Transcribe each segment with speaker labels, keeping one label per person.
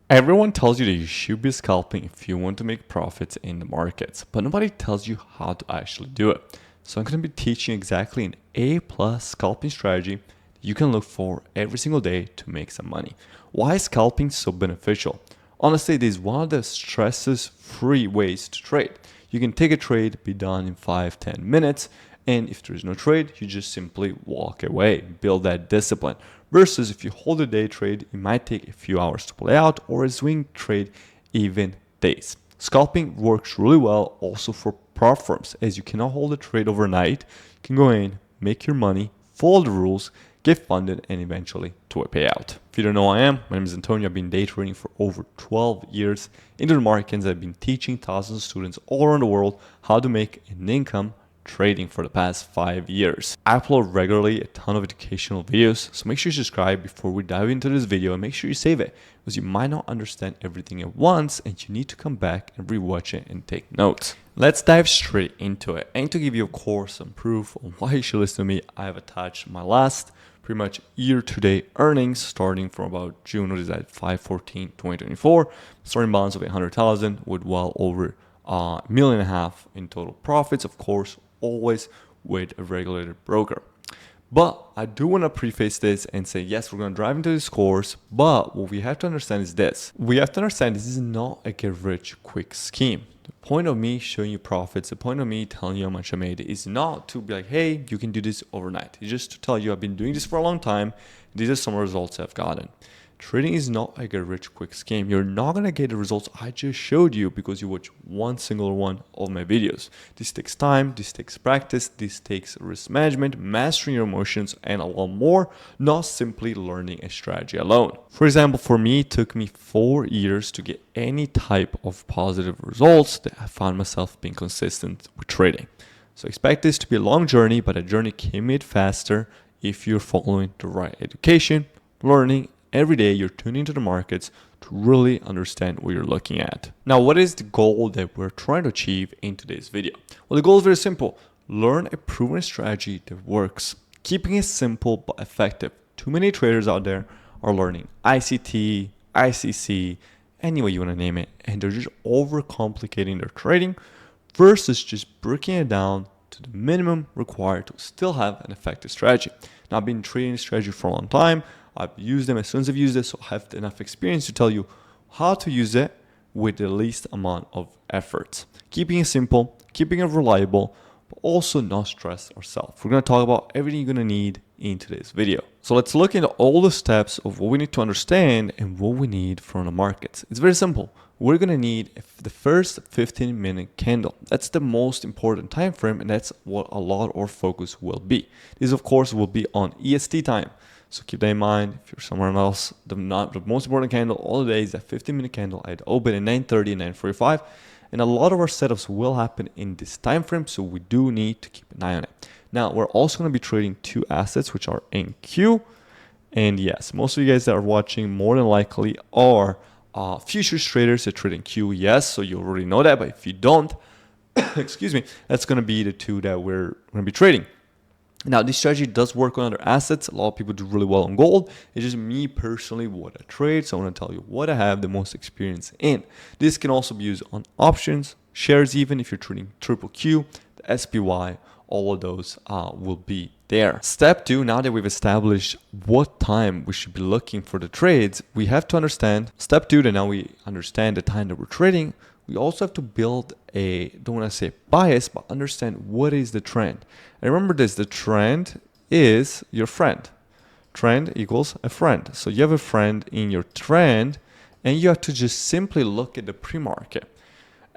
Speaker 1: Everyone tells you that you should be scalping if you want to make profits in the markets, but nobody tells you how to actually do it. So I'm going to be teaching exactly an A+ scalping strategy you can look for every single day to make some money. Why is scalping so beneficial? Honestly, it is one of the stresses-free ways to trade. You can take a trade, be done in 5-10 minutes, and if there's no trade, you just simply walk away, build that discipline. Versus if you hold a day trade, it might take a few hours to play out, or a swing trade, even days. Scalping works really well also for prop firms, as you cannot hold a trade overnight. You can go in, make your money, follow the rules, get funded, and eventually to a payout. If you don't know who I am, my name is Antonio. I've been day trading for over 12 years into the markets. I've been teaching thousands of students all around the world how to make an income trading for the past 5 years. I upload regularly a ton of educational videos, so make sure you subscribe before we dive into this video, and make sure you save it, because you might not understand everything at once and you need to come back and rewatch it and take notes. Let's dive straight into it. And to give you, of course, some proof on why you should listen to me, I have attached my last pretty much year-to-date earnings starting from about June, what is that, 5/14/2024, starting balance of 800,000 with well over $1.5 million in total profits, of course, always with a regulated broker. But I do want to preface this and say, yes, we're going to drive into this course, but what we have to understand is this. We have to understand this is not a get rich quick scheme. The point of me showing you profits, the point of me telling you how much I made is not to be like, hey, you can do this overnight. It's just to tell you I've been doing this for a long time. These are some results I've gotten. Trading is not a get rich quick scheme. You're not going to get the results I just showed you because you watch one single one of my videos. This takes time, this takes practice, this takes risk management, mastering your emotions, and a lot more, not simply learning a strategy alone. For example, for me, it took me 4 years to get any type of positive results that I found myself being consistent with trading. So expect this to be a long journey, but a journey can be made faster if you're following the right education, learning. Every day you're tuning into the markets to really understand what you're looking at. Now, what is the goal that we're trying to achieve in today's video? Well, the goal is very simple. Learn a proven strategy that works. Keeping it simple but effective. Too many traders out there are learning ICT, ICC, any way you want to name it, and they're just overcomplicating their trading versus just breaking it down to the minimum required to still have an effective strategy. Now, I've been trading this strategy for a long time. I've used them as soon as I've used it, so I have enough experience to tell you how to use it with the least amount of effort. Keeping it simple, keeping it reliable, but also not stress ourselves. We're going to talk about everything you're going to need in today's video. So let's look into all the steps of what we need to understand and what we need from the markets. It's very simple. We're going to need the first 15-minute candle. That's the most important time frame, and that's what a lot of our focus will be. This, of course, will be on EST time. So keep that in mind. If you're somewhere else, the most important candle all the day is that 15-minute candle. I'd open at 9:30 and 9:45. And a lot of our setups will happen in this time frame, so we do need to keep an eye on it. Now, we're also going to be trading two assets, which are NQ. And yes, most of you guys that are watching more than likely are futures traders that trade NQ. Yes, so you already know that. But if you don't, excuse me, that's going to be the two that we're going to be trading. Now, this strategy does work on other assets. A lot of people do really well on gold. It's just me personally what I trade. So I want to tell you what I have the most experience in. This can also be used on options, shares, even if you're trading triple Q, the SPY, all of those will be there. Step 2, now that we've established what time we should be looking for the trades, we have to understand. Step 2, that now we understand the time that we're trading, we also have to build don't want to say bias, but understand what is the trend. And remember this, the trend is your friend. Trend equals a friend. So you have a friend in your trend, and you have to just simply look at the pre-market.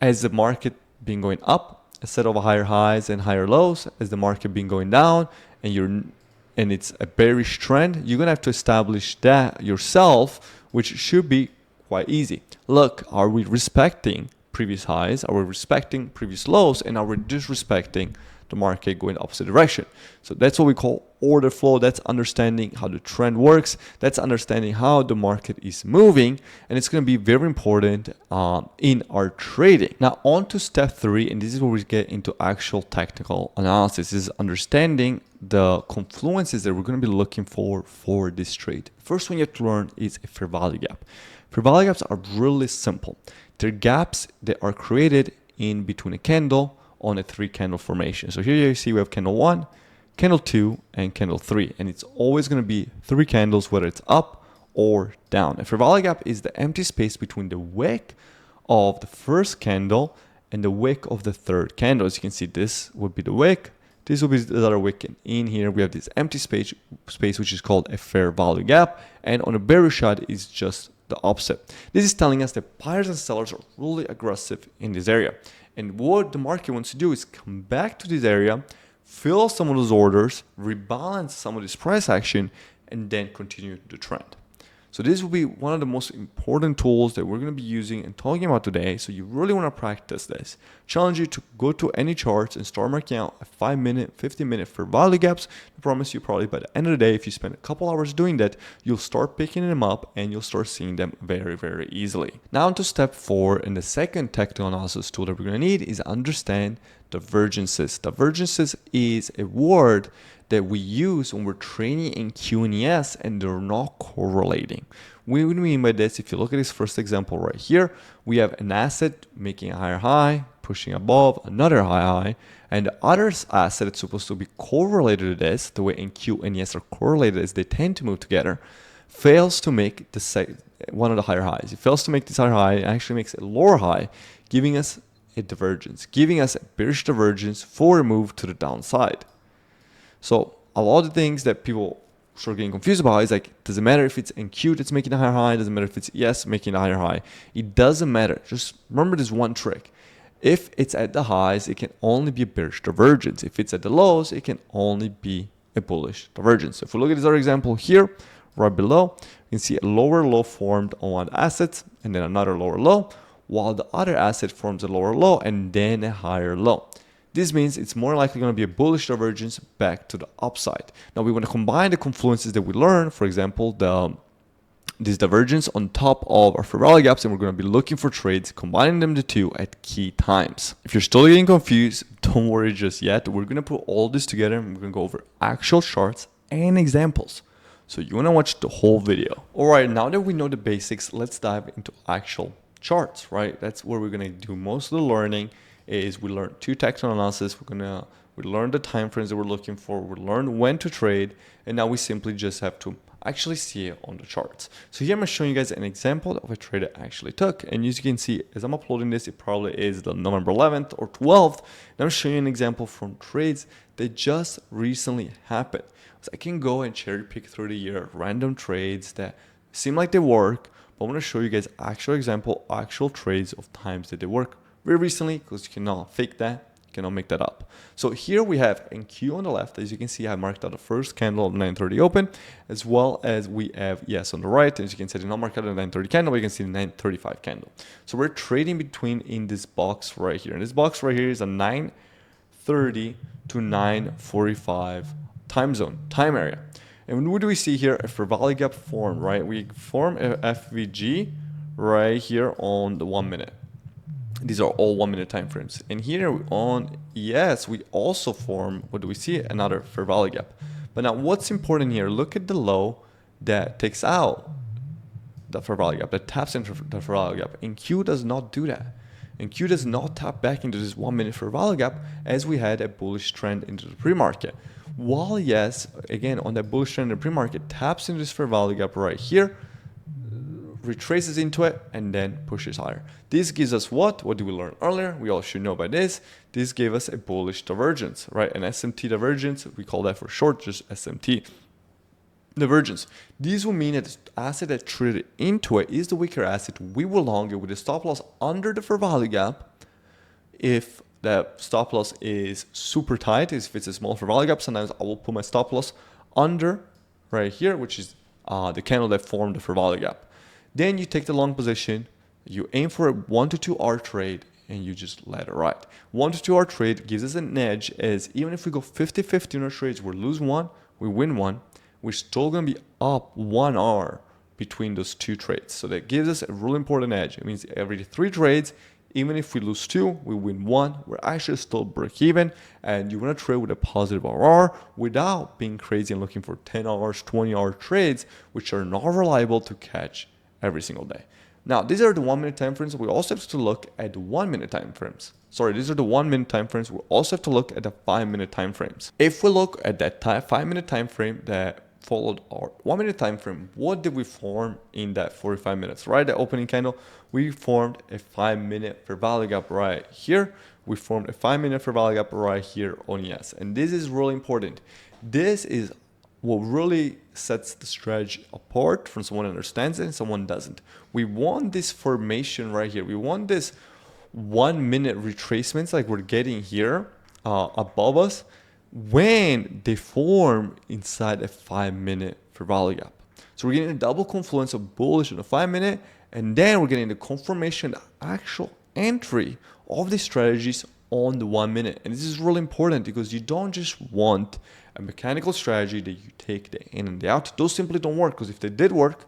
Speaker 1: As the market been going up, instead of higher highs and higher lows, as the market been going down, and it's a bearish trend, you're gonna have to establish that yourself, which should be quite easy. Look, are we respecting previous highs? Are we respecting previous lows? And are we disrespecting the market going the opposite direction? So that's what we call order flow. That's understanding how the trend works. That's understanding how the market is moving. And it's going to be very important in our trading. Now on to step 3, and this is where we get into actual technical analysis, is understanding the confluences that we're going to be looking for this trade. First one you have to learn is a fair value gap. Fair value gaps are really simple. They're gaps that are created in between a candle on a 3-candle formation. So here you see we have candle 1, candle 2, and candle 3. And it's always going to be 3 candles, whether it's up or down. A fair value gap is the empty space between the wick of the first candle and the wick of the third candle. As you can see, this would be the wick. This will be the other wick. And in here, we have this empty space which is called a fair value gap. And on a bearish side, it's just the opposite. This is telling us that buyers and sellers are really aggressive in this area. And what the market wants to do is come back to this area, fill some of those orders, rebalance some of this price action, and then continue the trend. So this will be one of the most important tools that we're going to be using and talking about today. So you really want to practice this. Challenge you to go to any charts and start marking out a 5-minute, 15-minute fair value gaps. I promise you probably by the end of the day, if you spend a couple hours doing that, you'll start picking them up and you'll start seeing them very, very easily. Now to step 4, and the second technical analysis tool that we're going to need is understand divergences. Divergences is a word that we use when we're trading in QNES and they're not correlating. What do we mean by this? If you look at this first example right here, we have an asset making a higher high, pushing above another high, and the other asset that's supposed to be correlated to this, the way in QNES are correlated is they tend to move together, fails to make one of the higher highs. It fails to make this higher high, it actually makes a lower high, giving us a divergence, giving us a bearish divergence for a move to the downside. So a lot of things that people start getting confused about is like, doesn't matter if it's NQ that's making a higher high, doesn't matter if it's ES making a higher high. It doesn't matter. Just remember this one trick. If it's at the highs, it can only be a bearish divergence. If it's at the lows, it can only be a bullish divergence. So if we look at this other example here, right below, you can see a lower low formed on one asset and then another lower low, while the other asset forms a lower low and then a higher low. This means it's more likely going to be a bullish divergence back to the upside. Now we want to combine the confluences that we learned, for example, this divergence on top of our fair value gaps, and we're going to be looking for trades, combining them the two at key times. If you're still getting confused, don't worry just yet. We're going to put all this together and we're going to go over actual charts and examples. So you want to watch the whole video. All right, now that we know the basics, let's dive into actual charts, right? That's where we're going to do most of the learning. Is we learn 2 technical analysis. We learn the time frames that we're looking for. We learn when to trade, and now we simply just have to actually see it on the charts. So here I'm showing you guys an example of a trade I actually took, and as you can see, as I'm uploading this, it probably is the November 11th or 12th, and I'm showing you an example from trades that just recently happened. So I can go and cherry pick through the year random trades that seem like they work, but I'm going to show you guys actual trades of times that they work very recently, because you cannot fake that, you cannot make that up. So here we have NQ on the left. As you can see, I marked out the first candle of 9:30 open, as well as we have ES on the right. As you can see, I did not mark out the 9:30 candle, but you can see the 9:35 candle. So we're trading between in this box right here. And this box right here is a 9:30 to 9:45 time area. And what do we see here? A fair value gap form, right? We form a FVG right here on the 1 minute. These are all 1 minute time frames. And here on ES, we also form, what do we see? Another fair value gap. But now what's important here, look at the low that takes out the fair value gap, that taps into the fair value gap. And Q does not do that. And Q does not tap back into this 1 minute fair value gap, as we had a bullish trend into the pre-market. While ES, again, on that bullish trend in the pre-market, taps into this fair value gap right here, retraces into it, and then pushes higher. This gives us what? What did we learn earlier? We all should know by this. This gave us a bullish divergence, right? An SMT divergence. We call that for short, just SMT divergence. These will mean that the asset that traded into it is the weaker asset. We will long it with a stop loss under the fair value gap. If the stop loss is super tight, if it's a small fair value gap, sometimes I will put my stop loss under right here, which is the candle that formed the fair value gap. Then you take the long position, you aim for a 1 to 2 hour trade, and you just let it ride. 1 to 2 hour trade gives us an edge, as even if we go 50-50 in our trades, we lose one, we win one, we're still going to be up 1 hour between those 2 trades. So that gives us a really important edge. It means every 3 trades, even if we lose 2, we win 1, we're actually still break even, and you want to trade with a positive RR without being crazy and looking for 10 hours, 20 hour trades, which are not reliable to catch every single day. Now, these are the 1 minute time frames. We also have to look at the 1 minute time frames. Sorry, these are the 1 minute time frames. We also have to look at the 5 minute time frames. If we look at that 5 minute time frame that followed our 1 minute time frame, what did we form in that 45 minutes, right? The opening candle, we formed a 5 minute fair value gap right here. We formed a 5 minute fair value gap right here on yes. And this is really important. This is what really sets the strategy apart from someone who understands it and someone doesn't. We want this formation right here. We want this 1 minute retracements like we're getting here above us when they form inside a 5 minute fair value gap. So we're getting a double confluence of bullish in the 5 minute, and then we're getting the confirmation, the actual entry of the strategies on the 1 minute. And this is really important because you don't just want a mechanical strategy that you take the in and the out. Those simply don't work, because if they did work,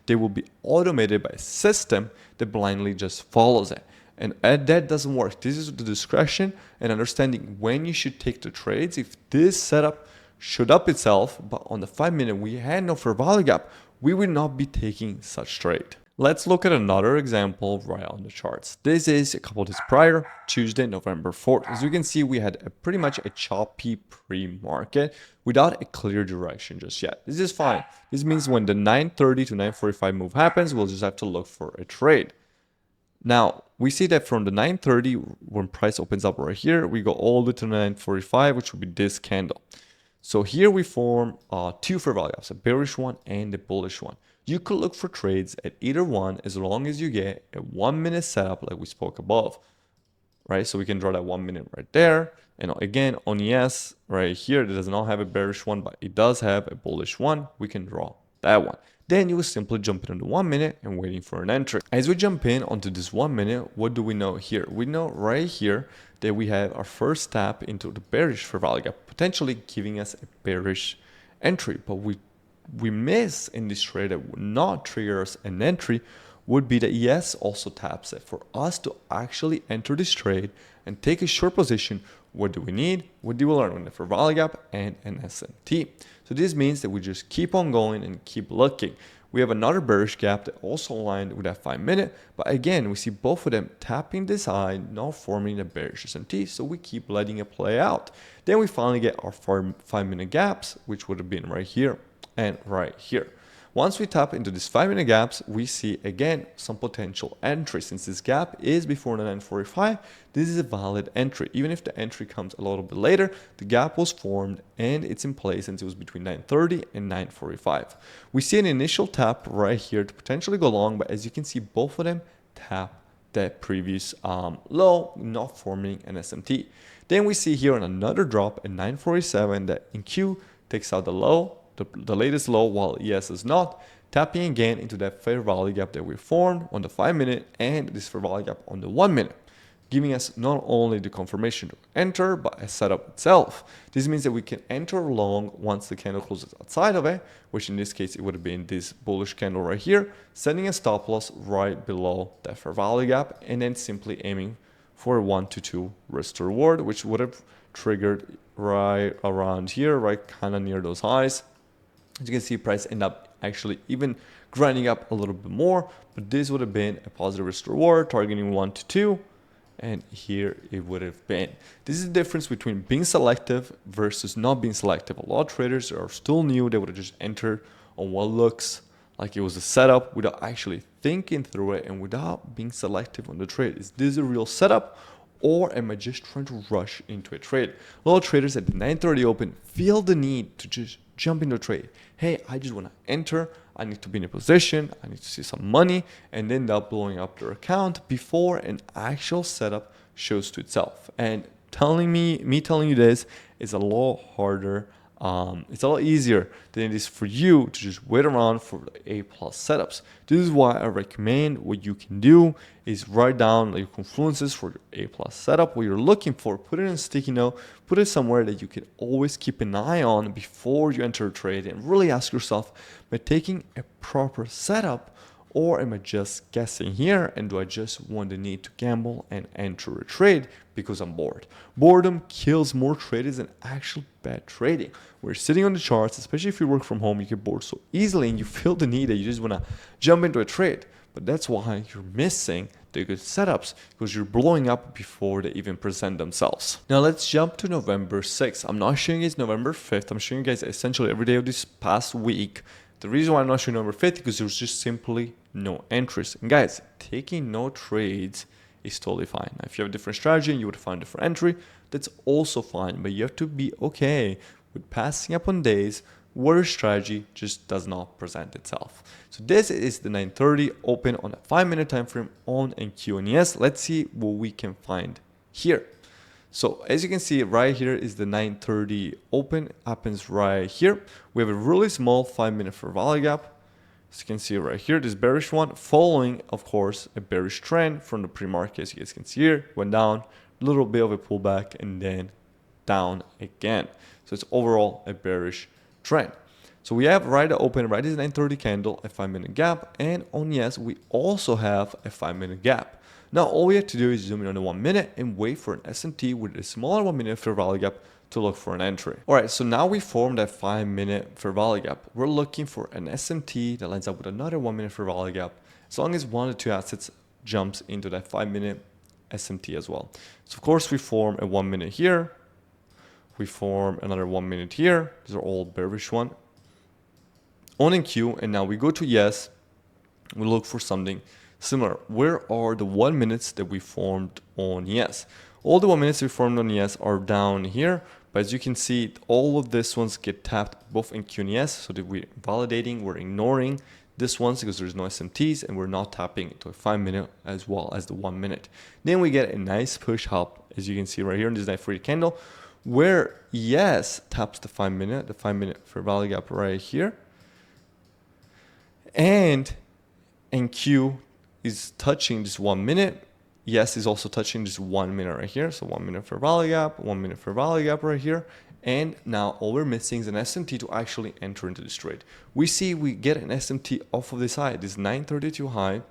Speaker 1: they will be automated by a system that blindly just follows it. And that doesn't work. This is the discretion and understanding when you should take the trades. If this setup showed up itself, but on the 5 minute we had no fair value gap, we would not be taking such trade. Let's look at another example right on the charts. This is a couple of days prior, Tuesday, November 4th. As you can see, we had pretty much a choppy pre-market without a clear direction just yet. This is fine. This means when the 9:30 to 9:45 move happens, we'll just have to look for a trade. Now, we see that from the 9:30, when price opens up right here, we go all the way to 9:45, which would be this candle. So here we form two fair value gaps, a bearish one and a bullish one. You could look for trades at either one as long as you get a 1 minute setup like we spoke above, right? So we can draw that 1 minute right there. And again, on yes, right here, it does not have a bearish one, but it does have a bullish one. We can draw that one. Then you will simply jump in on the 1 minute and waiting for an entry. As we jump in onto this 1 minute, what do we know here? We know right here that we have our first tap into the bearish fair value gap, potentially giving us a bearish entry. But we miss in this trade that would not trigger us an entry would be that yes also taps it. For us to actually enter this trade and take a short position, what do we need? What do we learn? With a fair value gap and an SMT. So this means that we just keep on going and keep looking. We have another bearish gap that also aligned with that 5 minute, but again, we see both of them tapping this high, not forming a bearish SMT, so we keep letting it play out. Then we finally get our 5 minute gaps, which would have been right here and right here. Once we tap into these 5 minute gaps, we see again some potential entry. Since this gap is before the 9:45, this is a valid entry. Even if the entry comes a little bit later, the gap was formed and it's in place since it was between 9:30 and 9:45. We see an initial tap right here to potentially go long, but as you can see, both of them tap that previous low, not forming an SMT. Then we see here another drop at 9:47 that in Q takes out the low, the latest low, while ES is not, tapping again into that fair value gap that we formed on the 5 minute and this fair value gap on the 1 minute, giving us not only the confirmation to enter, but a setup itself. This means that we can enter long once the candle closes outside of it, which in this case, it would have been this bullish candle right here, setting a stop loss right below that fair value gap, and then simply aiming for a 1 to 2 risk to reward, which would have triggered right around here, right kind of near those highs. As you can see, price end up actually even grinding up a little bit more, but this would have been a positive risk reward targeting 1 to 2, and here it would have been. This is the difference between being selective versus not being selective. A lot of traders are still new. They would have just entered on what looks like it was a setup without actually thinking through it and without being selective on the trade. Is this a real setup, or am I just trying to rush into a trade? A lot of traders at the 9:30 open feel the need to just jump into a trade. Hey, I just want to enter. I need to be in a position. I need to see some money, and end up blowing up their account before an actual setup shows to itself. And telling you this is a lot harder. It's a lot easier than it is for you to just wait around for the A+ setups. This is why I recommend what you can do is write down your confluences for your A+ setup, what you're looking for, put it in a sticky note, put it somewhere that you can always keep an eye on before you enter a trade, and really ask yourself, am I taking a proper setup, or am I just guessing here, and do I just want the need to gamble and enter a trade because I'm bored? Boredom kills more traders than actual bad trading. We're sitting on the charts, especially if you work from home, you get bored so easily and you feel the need that you just want to jump into a trade. But that's why you're missing the good setups, because you're blowing up before they even present themselves. Now let's jump to November 6th. I'm not showing you guys November 5th. I'm showing you guys essentially every day of this past week. The reason why I'm not showing November 5th is because there's just simply no entries. And guys, taking no trades is totally fine. Now, if you have a different strategy and you would find a different entry, that's also fine. But you have to be okay with passing up on days where a strategy just does not present itself. So this is the 9:30 open on a 5-minute time frame on NQ. And yes, let's see what we can find here. So as you can see right here is the 9:30 open, happens right here. We have a really small 5-minute fair value gap. As you can see right here, this bearish one, following, of course, a bearish trend from the pre-market. As you guys can see here, went down, a little bit of a pullback, and then down again. So it's overall a bearish trend. So we have right at open, right is 9:30 candle, a 5-minute gap, and on yes, we also have a 5-minute gap. Now all we have to do is zoom in on the 1 minute and wait for an S&T with a smaller 1 minute fair value gap to look for an entry. All right, so now we formed that 5-minute fair value gap. We're looking for an SMT that lines up with another 1 minute fair value gap, as long as one of the two assets jumps into that 5-minute SMT as well. So of course we form a 1 minute here, we form another 1 minute here. These are all bearish one on NQ, and now we go to yes, we look for something similar. Where are the 1 minutes that we formed on yes? All the 1 minutes we formed on yes are down here, but as you can see, all of these ones get tapped both in Q and yes, so that we're validating, we're ignoring this ones because there's no SMTs, and we're not tapping into a 5-minute as well as the 1 minute. Then we get a nice push up, as you can see right here in this 9:30 candle, where yes taps the 5-minute, the 5-minute fair value gap right here, and NQ is touching this 1 minute. Yes is also touching this 1 minute right here. So 1 minute fair value gap, 1 minute fair value gap right here. And now all we're missing is an SMT to actually enter into this trade. We see we get an SMT off of this high, this 932 high,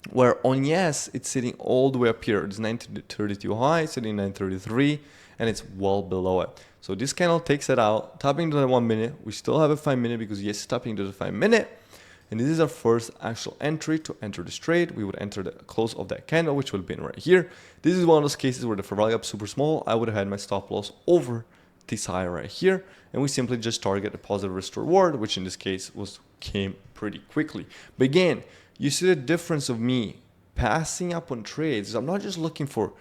Speaker 1: where on yes, it's sitting all the way up here. It's 932 high, sitting 933, and it's well below it. So this candle takes it out, tapping into the 1 minute. We still have a 5-minute because yes, tapping into the 5-minute. And this is our first actual entry to enter this trade. We would enter the close of that candle, which would have been right here. This is one of those cases where the fair value gap is super small. I would have had my stop loss over this high right here. And we simply just target a positive risk reward, which in this case came pretty quickly. But again, you see the difference of me passing up on trades. I'm not just looking for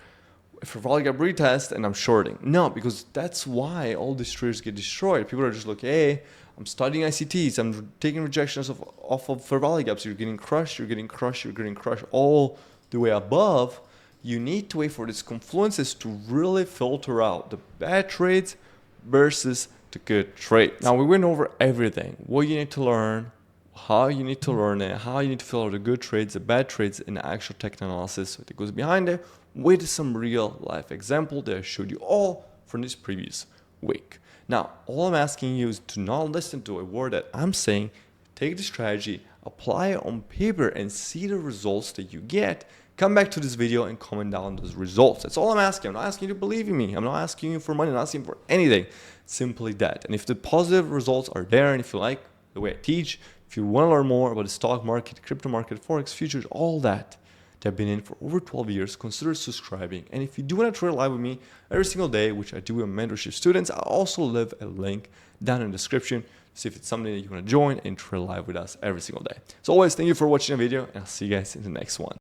Speaker 1: a fair value gap retest and I'm shorting. No, because that's why all these trades get destroyed. People are just like, hey, I'm studying ICTs, I'm taking rejections off of fair value gaps. You're getting crushed, you're getting crushed, you're getting crushed all the way above. You need to wait for these confluences to really filter out the bad trades versus the good trades. Now we went over everything, what you need to learn, how you need to learn it, how you need to filter the good trades, the bad trades, and the actual technical analysis that goes behind it with some real life example that I showed you all from this previous week. Now, all I'm asking you is to not listen to a word that I'm saying. Take the strategy, apply it on paper, and see the results that you get. Come back to this video and comment down those results. That's all I'm asking. I'm not asking you to believe in me. I'm not asking you for money. I'm not asking for anything. Simply that. And if the positive results are there, and if you like the way I teach, if you want to learn more about the stock market, crypto market, forex, futures, all that I've been in for over 12 years, consider subscribing. And if you do want to trade live with me every single day, which I do with mentorship students, I'll also leave a link down in the description to see if it's something that you want to join and trade live with us every single day. So always, thank you for watching the video, and I'll see you guys in the next one.